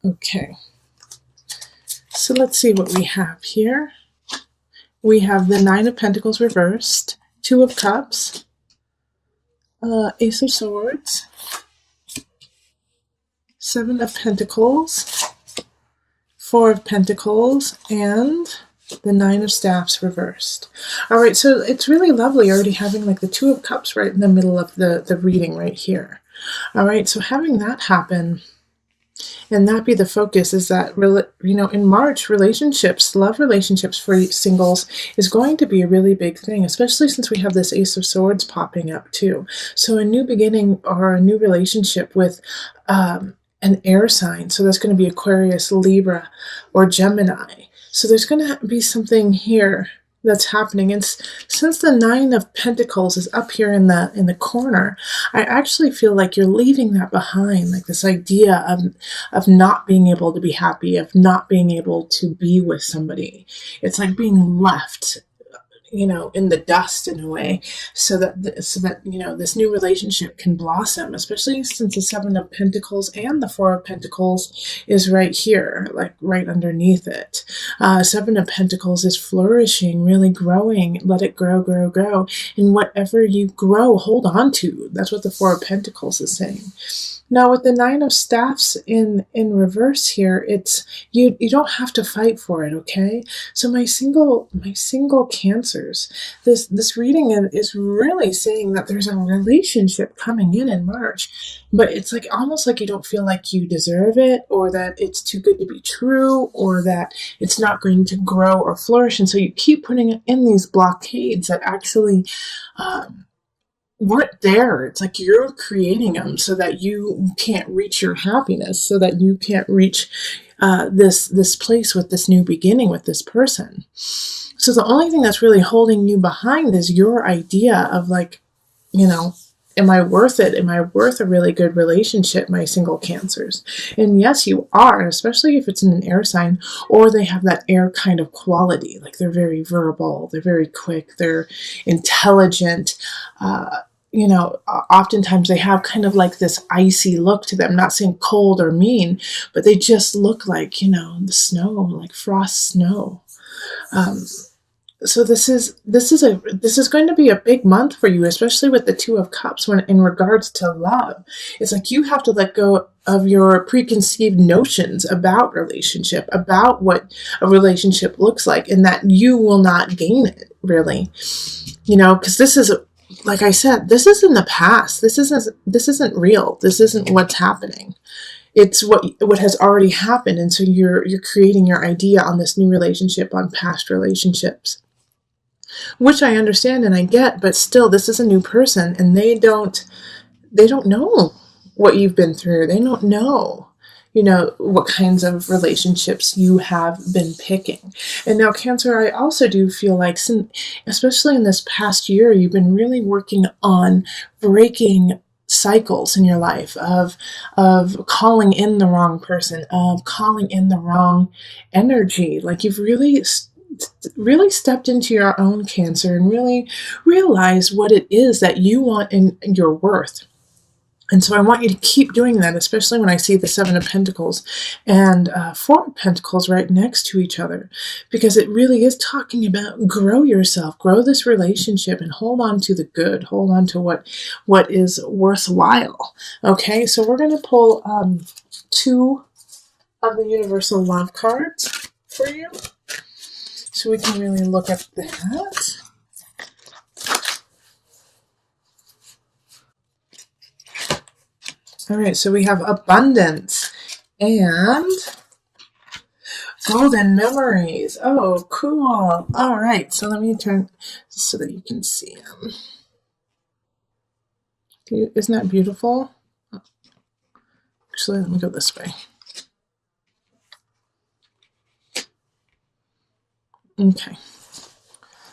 Okay, so let's see what we have here. We have the Nine of Pentacles reversed, Two of Cups, Ace of Swords, Seven of Pentacles, Four of Pentacles, and the Nine of Staffs reversed. All right, so it's really lovely already having like the Two of Cups right in the middle of the reading right here. All right, so having that happen and that be the focus is that, you know, in March, relationships, love relationships for singles is going to be a really big thing, especially since we have this Ace of Swords popping up too. So a new beginning or a new relationship with an air sign. So that's going to be Aquarius, Libra, or Gemini. So there's going to be something here that's happening. And since the Nine of Pentacles is up here in the corner, I actually feel like you're leaving that behind, like this idea of not being able to be happy, of not being able to be with somebody. It's like being left, you know, in the dust in a way, so that you know, this new relationship can blossom, especially since the Seven of Pentacles and the Four of Pentacles is right here, like right underneath it. Seven of Pentacles is flourishing, really growing. Let it grow, grow, grow. And whatever you grow, hold on to. That's what the Four of Pentacles is saying. Now with the Nine of Staffs in reverse here, it's you don't have to fight for it, okay? So my single Cancers, this reading is really saying that there's a relationship coming in March, but it's like almost like you don't feel like you deserve it, or that it's too good to be true, or that it's not going to grow or flourish, and so you keep putting in these blockades that actually weren't there. It's like you're creating them so that you can't reach your happiness, so that you can't reach this place with this new beginning with this person. So the only thing that's really holding you behind is your idea of, like, you know, am I worth it? Am I worth a really good relationship, my single Cancers? And yes, you are, especially if it's in an air sign, or they have that air kind of quality. Like they're very verbal, they're very quick, they're intelligent. You know, oftentimes they have kind of like this icy look to them, not saying cold or mean, but they just look like, you know, the snow, like frost snow. So this is going to be a big month for you, especially with the Two of Cups when in regards to love. It's like you have to let go of your preconceived notions about relationship, about what a relationship looks like, and that you will not gain it, really. You know, because this is, like I said, this is in the past. This isn't real. This isn't what's happening. It's what has already happened, and so you're creating your idea on this new relationship, on past relationships, which I understand and I get, but still, this is a new person, and they don't know what you've been through. They don't know, you know, what kinds of relationships you have been picking. And now, Cancer, I also do feel like, especially in this past year, you've been really working on breaking cycles in your life of calling in the wrong person, of calling in the wrong energy. Like you've really stepped into your own, Cancer, and really realized what it is that you want in your worth. And so I want you to keep doing that, especially when I see the Seven of Pentacles and Four of Pentacles right next to each other, because it really is talking about grow yourself, grow this relationship, and hold on to the good, hold on to what is worthwhile. Okay, so we're going to pull two of the Universal Love cards for you, so we can really look at that. All right, so we have abundance and golden memories. Oh, cool. All right, so let me turn so that you can see them. Isn't that beautiful? Actually, let me go this way. Okay.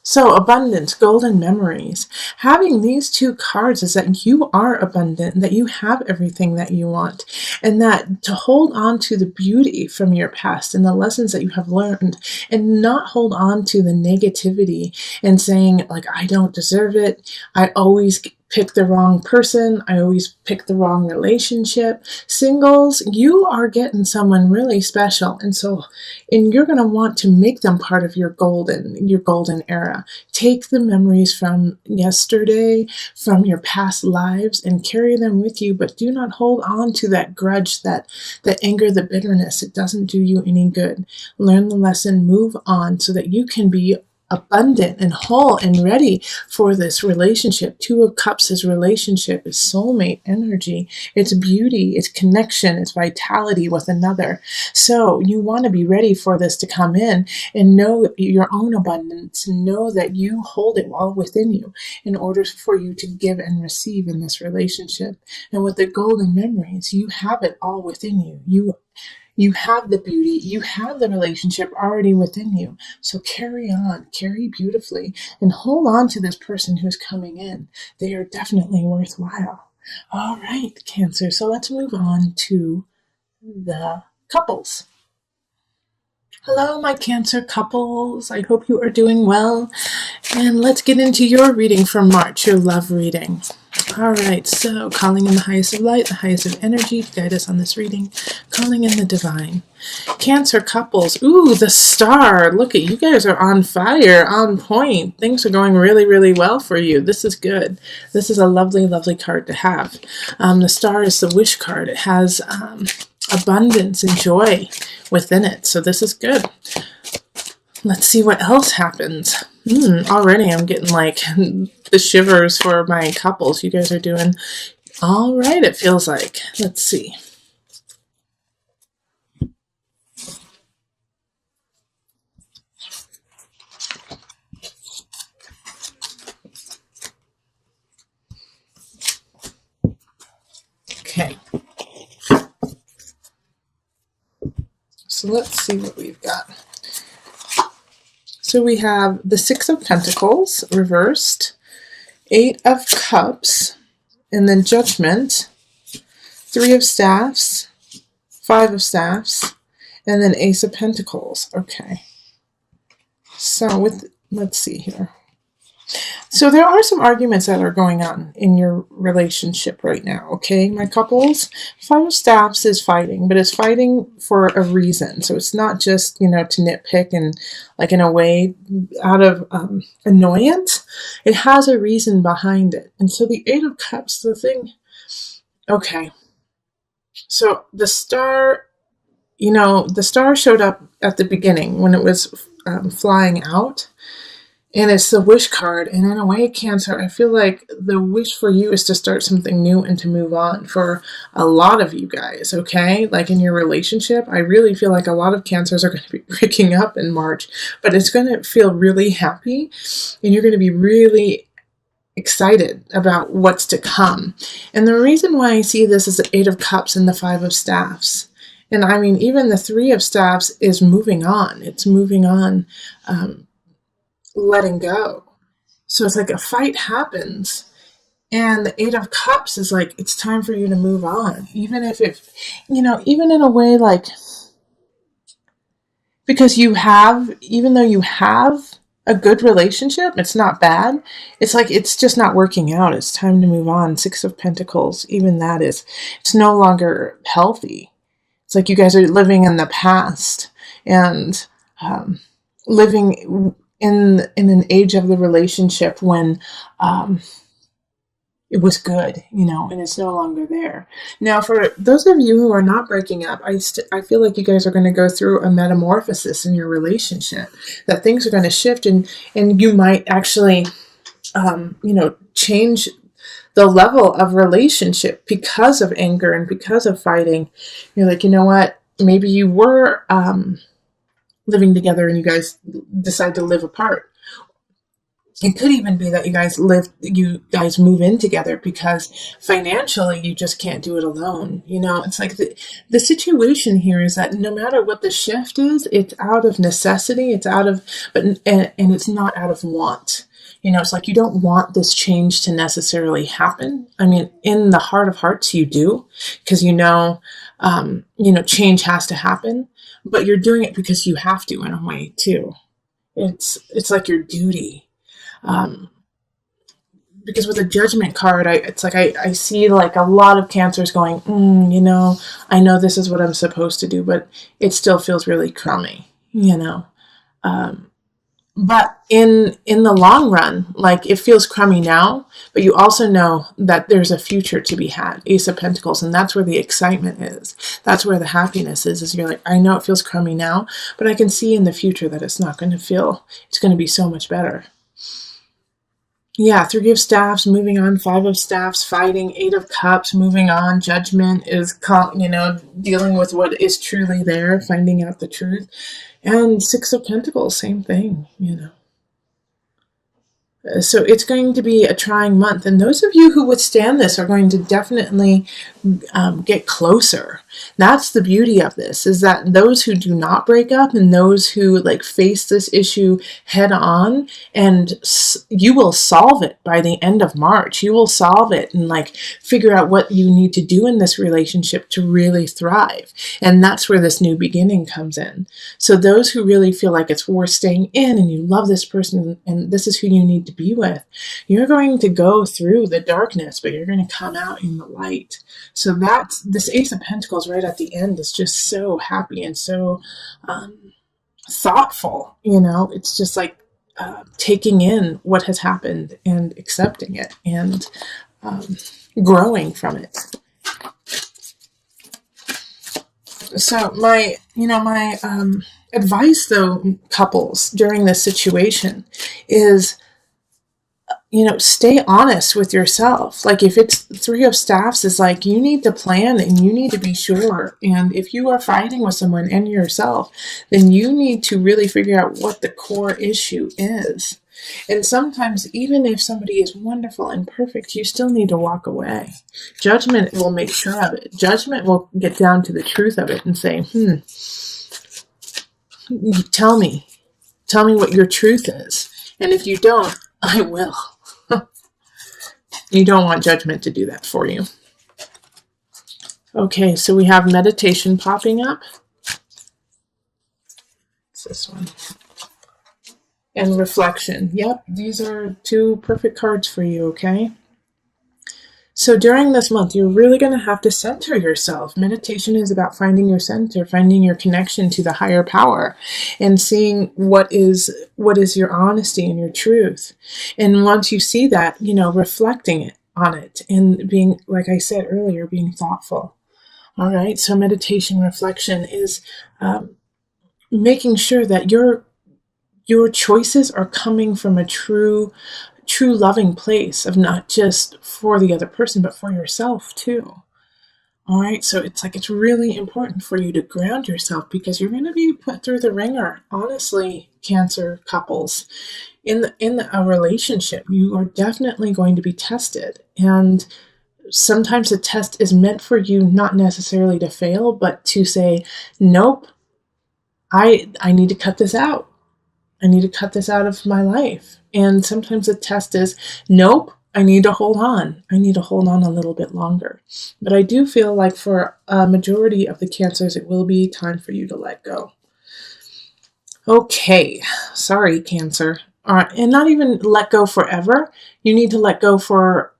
So abundance, golden memories. Having these two cards is that you are abundant, that you have everything that you want, and that to hold on to the beauty from your past and the lessons that you have learned, and not hold on to the negativity and saying, like, I don't deserve it. I always pick the wrong person. I always pick the wrong relationship. Singles, you are getting someone really special. And you're going to want to make them part of your golden era. Take the memories from yesterday, from your past lives, and carry them with you, but do not hold on to that grudge, that anger, the bitterness. It doesn't do you any good. Learn the lesson, move on so that you can be abundant and whole and ready for this relationship. Two of Cups is relationship, is soulmate energy. It's beauty, it's connection, it's vitality with another. So you want to be ready for this to come in and know your own abundance. Know that you hold it all within you in order for you to give and receive in this relationship. And with the golden memories, you have it all within you. You have the beauty, you have the relationship already within you. So carry on, carry beautifully, and hold on to this person who's coming in. They are definitely worthwhile. All right, Cancer. So let's move on to the couples. Hello, my Cancer couples. I hope you are doing well. And let's get into your reading for March, your love reading. All right, so calling in the highest of light, the highest of energy to guide us on this reading. Calling in the divine. Cancer couples. Ooh, the star. Look at you guys are on fire, on point. Things are going really, really well for you. This is good. This is a lovely, lovely card to have. The star is the wish card. It has abundance and joy within it. So this is good. Let's see what else happens. Already I'm getting like the shivers for my couples. You guys are doing all right, it feels like. Let's see. Okay. So let's see what we've got. So we have the Six of Pentacles reversed, Eight of Cups, and then Judgment, Three of Staffs, Five of Staffs, and then Ace of Pentacles. Okay. So let's see here. So there are some arguments that are going on in your relationship right now, okay, my couples? Five of Staffs is fighting, but it's fighting for a reason. So it's not just, to nitpick and like in a way out of annoyance. It has a reason behind it. And so the Eight of Cups, the thing, okay. So the star, the star showed up at the beginning when it was flying out. And it's the wish card. And in a way, Cancer, I feel like the wish for you is to start something new and to move on for a lot of you guys, okay? Like in your relationship, I really feel like a lot of Cancers are going to be breaking up in March, but it's going to feel really happy and you're going to be really excited about what's to come. And the reason why I see this is the Eight of Cups and the Five of Staffs. And I mean, even the Three of Staffs is moving on. It's moving on. Letting go. So it's like a fight happens and the Eight of Cups is like, it's time for you to move on. Even if even in a way like, because even though you have a good relationship, it's not bad. It's like, it's just not working out. It's time to move on. Six of Pentacles, even that it's no longer healthy. It's like you guys are living in the past and living in an age of the relationship when it was good, and it's no longer there. Now, for those of you who are not breaking up, I feel like you guys are going to go through a metamorphosis in your relationship, that things are going to shift and you might actually, change the level of relationship because of anger and because of fighting. You're like, you know what? Maybe you were living together and you guys decide to live apart. It could even be that you guys move in together because financially you just can't do it alone. It's like the situation here is that no matter what the shift is, it's out of necessity, and it's not out of want. It's like you don't want this change to necessarily happen. I mean, in the heart of hearts, you do, because change has to happen, but you're doing it because you have to in a way too. It's like your duty, because with a Judgment card, it's like I see like a lot of Cancers going, I know this is what I'm supposed to do, but it still feels really crummy. But in the long run, like it feels crummy now, but you also know that there's a future to be had. Ace of Pentacles, and that's where the excitement is. That's where the happiness is you're like, I know it feels crummy now, but I can see in the future that it's going to be so much better. Yeah, Three of Staffs, moving on, Five of Staffs, fighting, Eight of Cups, moving on, Judgment is, dealing with what is truly there, finding out the truth. And Six of Pentacles, same thing. So it's going to be a trying month. And those of you who withstand this are going to definitely get closer. That's the beauty of this, is that those who do not break up and those who face this issue head on, and you will solve it by the end of March. You will solve it and figure out what you need to do in this relationship to really thrive. And that's where this new beginning comes in. So those who really feel like it's worth staying in and you love this person and this is who you need to be with, you're going to go through the darkness, but you're going to come out in the light. So that's this Ace of Pentacles right at the end is just so happy and so thoughtful. It's just taking in what has happened and accepting it and growing from it. So my advice though, couples, during this situation is, stay honest with yourself. If it's Three of Staffs, is you need to plan and you need to be sure. And if you are fighting with someone and yourself, then you need to really figure out what the core issue is. And sometimes, even if somebody is wonderful and perfect, you still need to walk away. Judgment will make sure of it. Judgment will get down to the truth of it and say, tell me what your truth is. And if you don't, I will. You don't want Judgment to do that for you. Okay, so we have meditation popping up. It's this one. And reflection. Yep, these are two perfect cards for you, okay? So during this month, you're really going to have to center yourself. Meditation is about finding your center, finding your connection to the higher power, and seeing what is your honesty and your truth. And once you see that, reflecting on it and being, like I said earlier, being thoughtful. All right, so meditation reflection is making sure that your choices are coming from a true loving place of not just for the other person, but for yourself too. All right, so it's really important for you to ground yourself because you're going to be put through the ringer. Honestly, Cancer couples, in a relationship, you are definitely going to be tested. And sometimes the test is meant for you not necessarily to fail, but to say, nope, I need to cut this out. I need to cut this out of my life. And sometimes the test is, nope, I need to hold on. I need to hold on a little bit longer. But I do feel like for a majority of the Cancers, it will be time for you to let go. Okay, sorry, Cancer. And not even let go forever. You need to let go for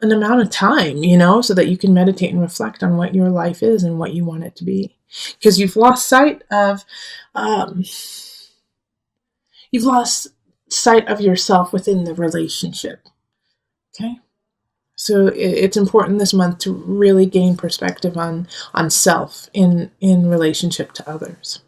an amount of time, so that you can meditate and reflect on what your life is and what you want it to be. Because you've lost sight of yourself within the relationship. Okay? So it's important this month to really gain perspective on self in relationship to others.